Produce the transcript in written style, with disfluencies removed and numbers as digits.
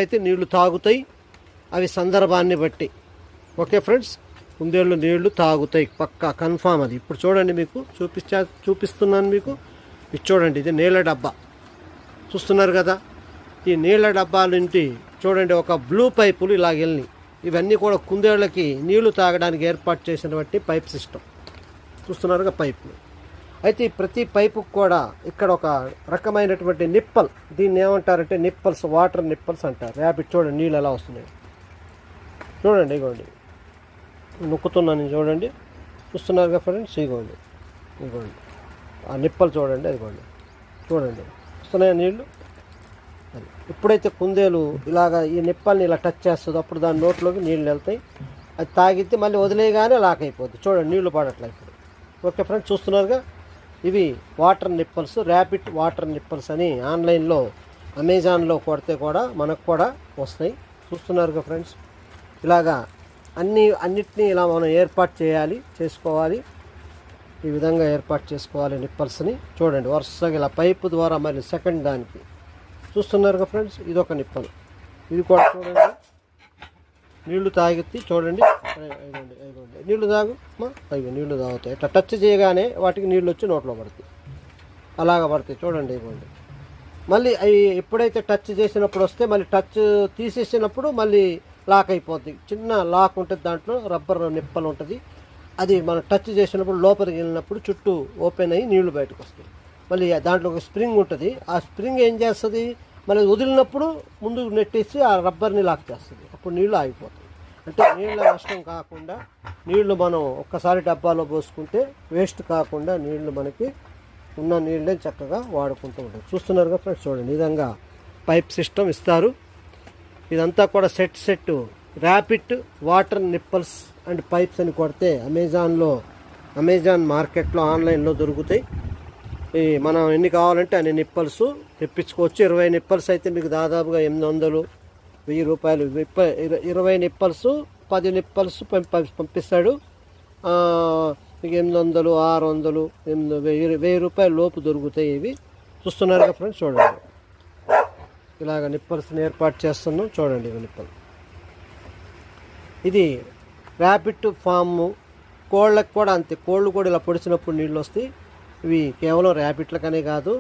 అయితే నీళ్లు తాగుతాయి, అవి సందర్భాన్ని బట్టి. ఓకే ఫ్రెండ్స్, కుందేళ్ళు నీళ్లు తాగుతాయి పక్కా కన్ఫామ్. అది ఇప్పుడు చూడండి, మీకు చూపిస్తున్నాను మీకు. ఇది చూడండి, ఇది నీళ్ళ డబ్బా చూస్తున్నారు కదా. ఈ నీళ్ళ డబ్బాలుంటి చూడండి ఒక బ్లూ పైపులు ఇలాగ వెళ్ళి, ఇవన్నీ కూడా కుందేళ్ళకి నీళ్లు తాగడానికి ఏర్పాటు చేసినటువంటి పైప్ సిస్టమ్ చూస్తున్నారుగా పైపులు. అయితే ప్రతి పైపుకు కూడా ఇక్కడ ఒక రకమైనటువంటి నిప్పల్, దీన్ని ఏమంటారంటే నిప్పల్స్, వాటర్ నిప్పల్స్ అంటారు. ర్యాపిడ్ చూడండి నీళ్ళు ఎలా వస్తున్నాయి చూడండి, ఇగోండి నొక్కుతున్నాను చూడండి, చూస్తున్నారుగా ఫ్రెండ్స్. ఇగోండి ఆ నిప్పలు చూడండి, అదిగోండి చూడండి వస్తున్నాయి నీళ్ళు. అది ఎప్పుడైతే కుందేలు ఇలాగ ఈ నిప్పల్ని ఇలా టచ్ చేస్తుందో అప్పుడు దాని నోట్లోకి నీళ్ళు వెళ్తాయి. అది తాగితే మళ్ళీ వదిలేయగానే లాక్ అయిపోద్ది. చూడండి నీళ్లు పడట్లే ఇప్పుడు. ఓకే ఫ్రెండ్స్, చూస్తున్నారుగా ఇవి water nipples, rapid water nipples అని ఆన్లైన్లో అమెజాన్లో కొడితే కూడా మనకు కూడా వస్తాయి. చూస్తున్నారుగా ఫ్రెండ్స్, ఇలాగా అన్నిటినీ ఇలా మనం ఏర్పాటు చేసుకోవాలి. ఈ విధంగా ఏర్పాటు చేసుకోవాలి నిప్పల్స్ని. చూడండి వరుసగా ఇలా పైపు ద్వారా మరి సెకండ్ దానికి చూస్తున్నారుగా ఫ్రెండ్స్. ఇదొక నిప్పలు, ఇది కూడా చూడండి నీళ్లు తాగితే చూడండి. నీళ్లు తాగు అయ్యో, నీళ్లు తాగుతాయి. ఇట్లా టచ్ చేయగానే వాటికి నీళ్ళు వచ్చి నోట్లో పడతాయి, అలాగ పడతాయి చూడండి. ఇవ్వండి మళ్ళీ అవి ఎప్పుడైతే టచ్ చేసినప్పుడు వస్తే మళ్ళీ టచ్ తీసేసినప్పుడు మళ్ళీ లాక్ అయిపోద్ది. చిన్న లాక్ ఉంటుంది, దాంట్లో రబ్బర్ నిప్పలు ఉంటుంది. అది మనం టచ్ చేసినప్పుడు లోపలికి వెళ్ళినప్పుడు చుట్టూ ఓపెన్ అయ్యి నీళ్లు బయటకు వస్తాయి. మళ్ళీ దాంట్లో ఒక స్ప్రింగ్ ఉంటుంది, ఆ స్ప్రింగ్ ఏం చేస్తుంది, మళ్ళీ వదిలినప్పుడు ముందుకు నెట్టేసి ఆ రబ్బర్ని లాక్ చేస్తుంది. అప్పుడు నీళ్లు ఆగిపోతాయి. అంటే నీళ్ళ నష్టం కాకుండా, నీళ్లు మనం ఒక్కసారి డబ్బాలో పోసుకుంటే వేస్ట్ కాకుండా నీళ్లు మనకి ఉన్న నీళ్ళే చక్కగా వాడుకుంటూ ఉంటాయి. చూస్తున్నారుగా ఫ్రెండ్స్, చూడండి ఈ విధంగా పైప్ సిస్టమ్ ఇస్తారు. ఇదంతా కూడా set rapid water nipples and pipes అని కొడితే అమెజాన్ మార్కెట్లో ఆన్లైన్లో దొరుకుతాయి. మనం ఎన్ని కావాలంటే అన్ని నిప్పల్స్ తెప్పించుకోవచ్చు. 20 నిప్పల్స్ అయితే మీకు దాదాపుగా 800-1000 రూపాయలు. 20 నిప్పల్స్ 10 నిప్పల్స్ పంపిస్తాడు. మీకు 800, 600, 1000 రూపాయల లోపు దొరుకుతాయి ఇవి. చూస్తున్నారుగా ఫ్రెండ్స్, చూడండి ఇలాగ నిప్పల్స్ని ఏర్పాటు చేస్తున్నాం. చూడండి ఇవి నిప్పలు. ఇది ర్యాపిడ్ ఫామ్. కోళ్ళకు కూడా అంతే, కోళ్ళు కూడా ఇలా పొడిచినప్పుడు నీళ్ళు వస్తాయి. ఇవి కేవలం ర్యాపిడ్లకనే కాదు,